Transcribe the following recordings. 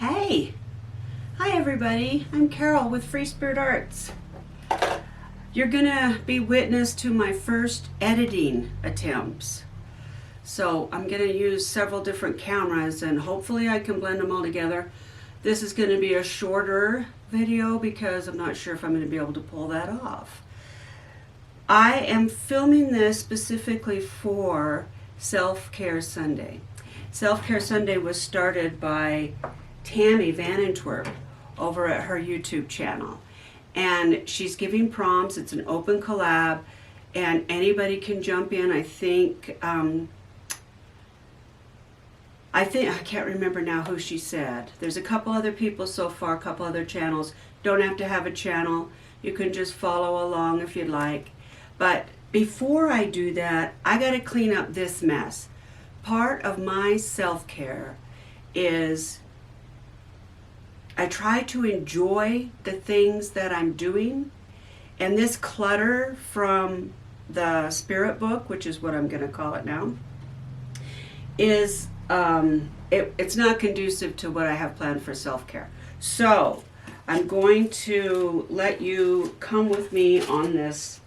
Hey! Hi everybody, I'm Carol with Free Spirit Arts. You're gonna be witness to my first editing attempts. So I'm gonna use several different cameras and hopefully I can blend them all together. This is gonna be a shorter video because I'm not sure if I'm gonna be able to pull that off. I am filming this specifically for Self-Care Sunday. Self-Care Sunday was started by Tammy Van Antwerp over at her YouTube channel, and she's giving prompts. It's an open collab and anybody can jump in. I can't remember now who she said. There's a couple other people so far, a couple other channels. Don't have to have a channel. You can just follow along if you'd like. But before I do that, I got to clean up this mess. Part of my self-care is I try to enjoy the things that I'm doing, and this clutter from the spirit book, which is what I'm going to call it now, is it's not conducive to what I have planned for self-care. So I'm going to let you come with me on this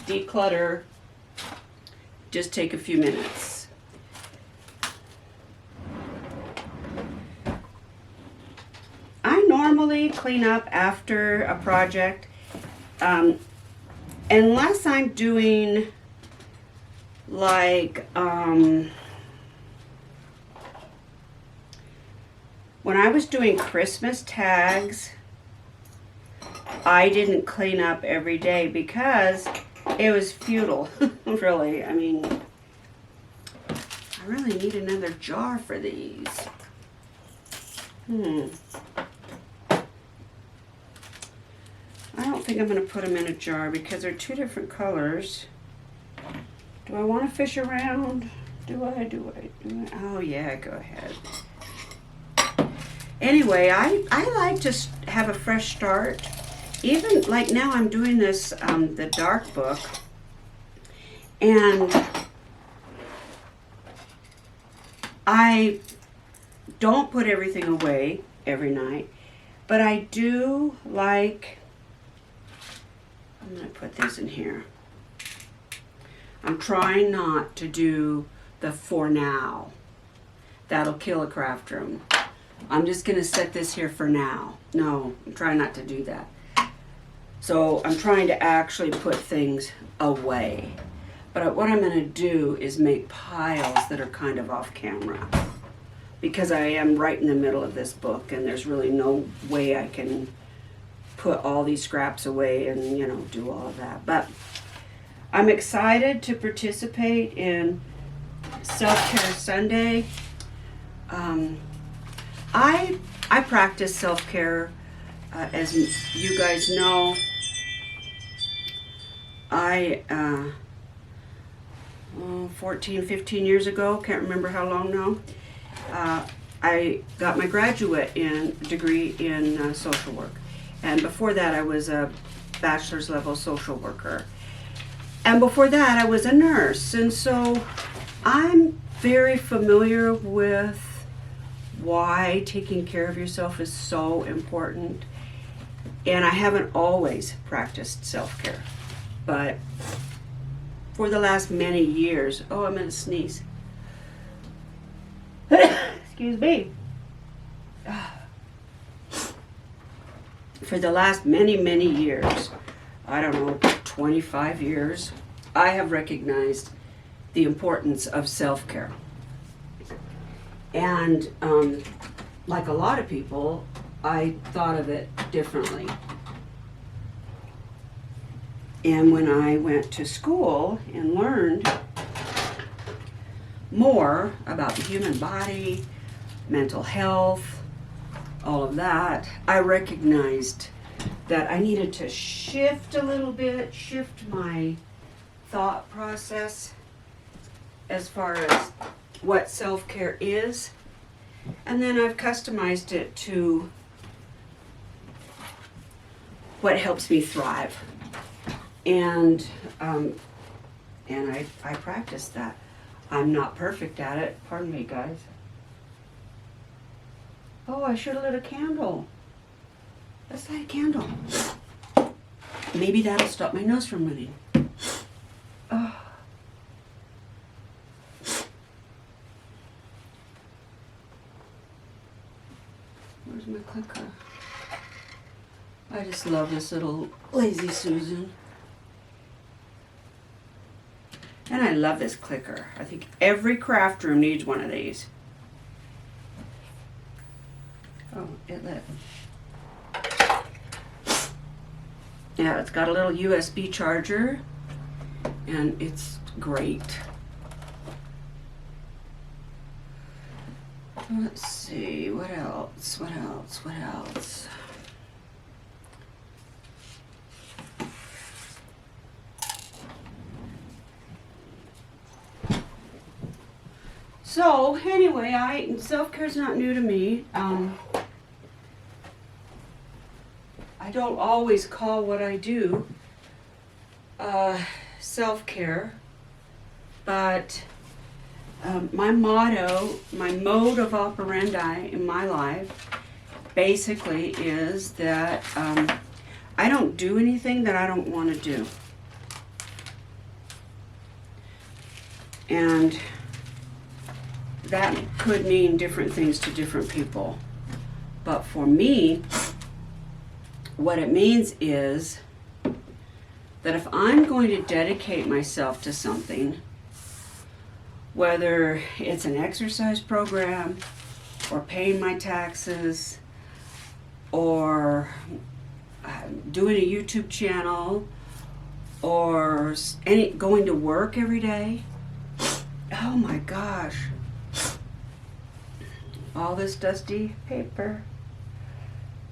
declutter. Just take a few minutes. I normally clean up after a project, unless I'm doing like, when I was doing Christmas tags, I didn't clean up every day because it was futile, really. I mean, I really need another jar for these. I don't think I'm going to put them in a jar because they're two different colors. Do I want to fish around? Do I? Oh yeah, go ahead. Anyway, I like to have a fresh start. Even like now I'm doing this, the dark book. And I don't put everything away every night. But I do like... I'm going to put these in here. I'm trying not to do the for now. That'll kill a craft room. I'm just going to set this here for now. No, I'm trying not to do that. So I'm trying to actually put things away. But what I'm going to do is make piles that are kind of off camera. Because I am right in the middle of this book and there's really no way I can put all these scraps away and, you know, do all of that. But I'm excited to participate in Self-Care Sunday. I practice self-care, as you guys know. I 14, 15 years ago, can't remember how long now, I got my graduate degree in social work. And before that, I was a bachelor's level social worker. And before that, I was a nurse. And so I'm very familiar with why taking care of yourself is so important. And I haven't always practiced self-care. But for the last many years, oh, I'm going to sneeze. Excuse me. For the last many, many years, I don't know, 25 years, I have recognized the importance of self-care. And like a lot of people, I thought of it differently. And when I went to school and learned more about the human body, mental health, all of that, I recognized that I needed to shift a little bit, shift my thought process as far as what self-care is. And then I've customized it to what helps me thrive. And I practice that. I'm not perfect at it. Pardon me, guys. Oh, I should have lit a candle. Let's light a candle. Maybe that'll stop my nose from running. Oh. Where's my clicker? I just love this little Lazy Susan. And I love this clicker. I think every craft room needs one of these. Oh, it lit. Yeah, it's got a little USB charger, and it's great. Let's see, what else? What else? What else? So anyway, self-care is not new to me. I don't always call what I do self-care, but my motto, my mode of operandi in my life basically is that I don't do anything that I don't want to do. And that could mean different things to different people. But for me, what it means is that if I'm going to dedicate myself to something, whether it's an exercise program or paying my taxes or doing a YouTube channel or going to work every day, oh my gosh, all this dusty paper,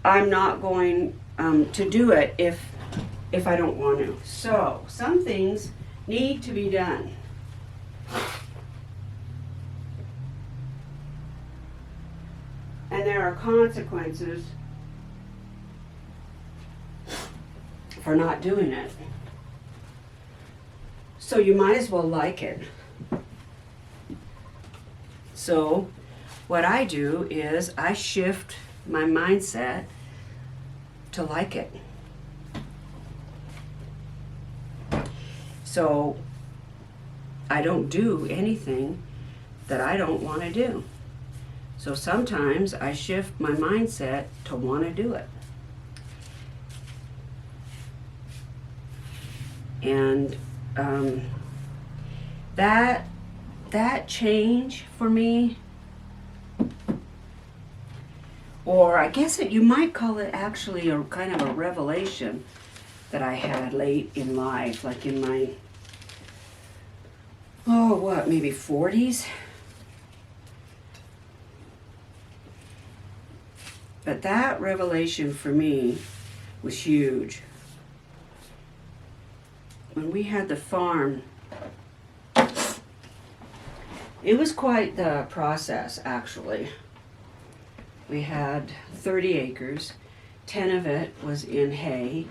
I'm not going to do it if I don't want to. So some things need to be done. And there are consequences for not doing it. So you might as well like it. So what I do is I shift my mindset to like it. So I don't do anything that I don't want to do. So sometimes I shift my mindset to want to do it. And that change for me, or I guess you might call it actually a kind of a revelation that I had late in life, like in my, maybe 40s? But that revelation for me was huge. When we had the farm, it was quite the process, actually. We had 30 acres, 10 of it was in hay.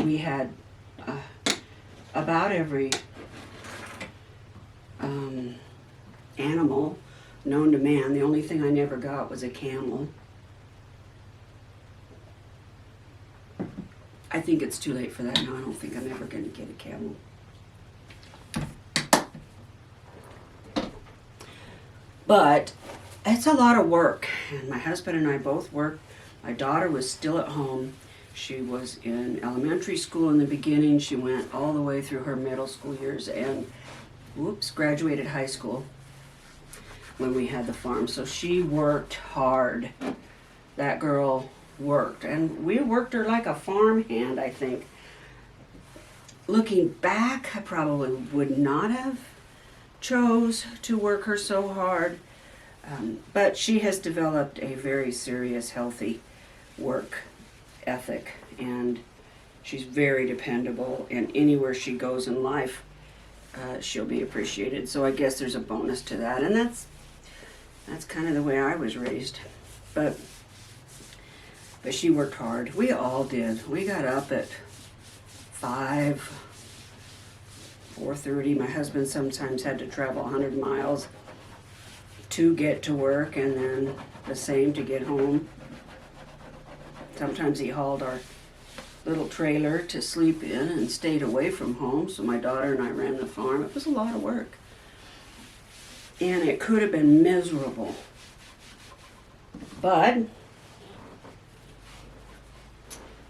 We had about every animal known to man. The only thing I never got was a camel. I think it's too late for that now. I don't think I'm ever going to get a camel. But it's a lot of work, and my husband and I both worked. My daughter was still at home. She was in elementary school in the beginning. She went all the way through her middle school years and, graduated high school when we had the farm. So she worked hard. That girl worked, and we worked her like a farm hand, I think. Looking back, I probably would not have chose to work her so hard, but she has developed a very serious, healthy work ethic, and she's very dependable, and anywhere she goes in life, she'll be appreciated. So I guess there's a bonus to that, and that's kind of the way I was raised. But she worked hard. We all did. We got up at 4:30. My husband sometimes had to travel 100 miles to get to work, and then the same to get home. Sometimes he hauled our little trailer to sleep in and stayed away from home, so my daughter and I ran the farm. It was a lot of work. And it could have been miserable. But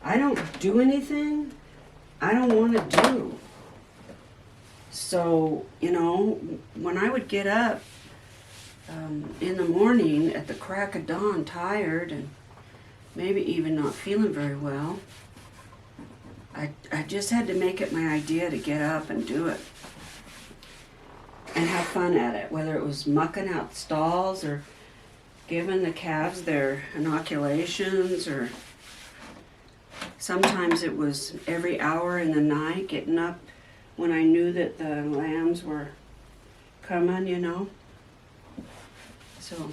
I don't do anything I don't want to do. So, you know, when I would get up in the morning at the crack of dawn, tired and maybe even not feeling very well, I just had to make it my idea to get up and do it. And have fun at it, whether it was mucking out stalls or giving the calves their inoculations, or sometimes it was every hour in the night, getting up when I knew that the lambs were coming, you know. So,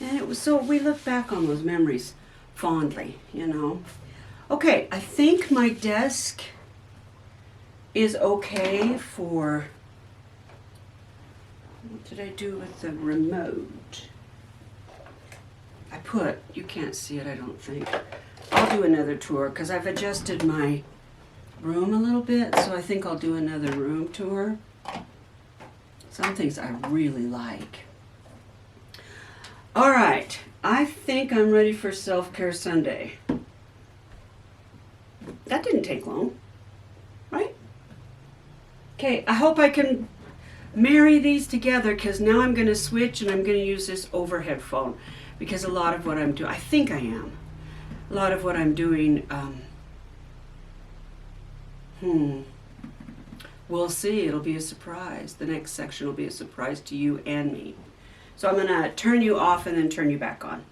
and it was, so we look back on those memories fondly, you know. Okay, I think my desk is okay for, what did I do with the remote? I put, you can't see it, I don't think. I'll do another tour because I've adjusted my room a little bit, so I think I'll do another room tour. Some things I really like. All right, I think I'm ready for Self-Care Sunday. That didn't take long, right? Okay, I hope I can marry these together because now I'm going to switch and I'm going to use this overhead phone because a lot of what I'm doing, I think I am, a lot of what I'm doing, we'll see. It'll be a surprise. The next section will be a surprise to you and me. So I'm going to turn you off and then turn you back on.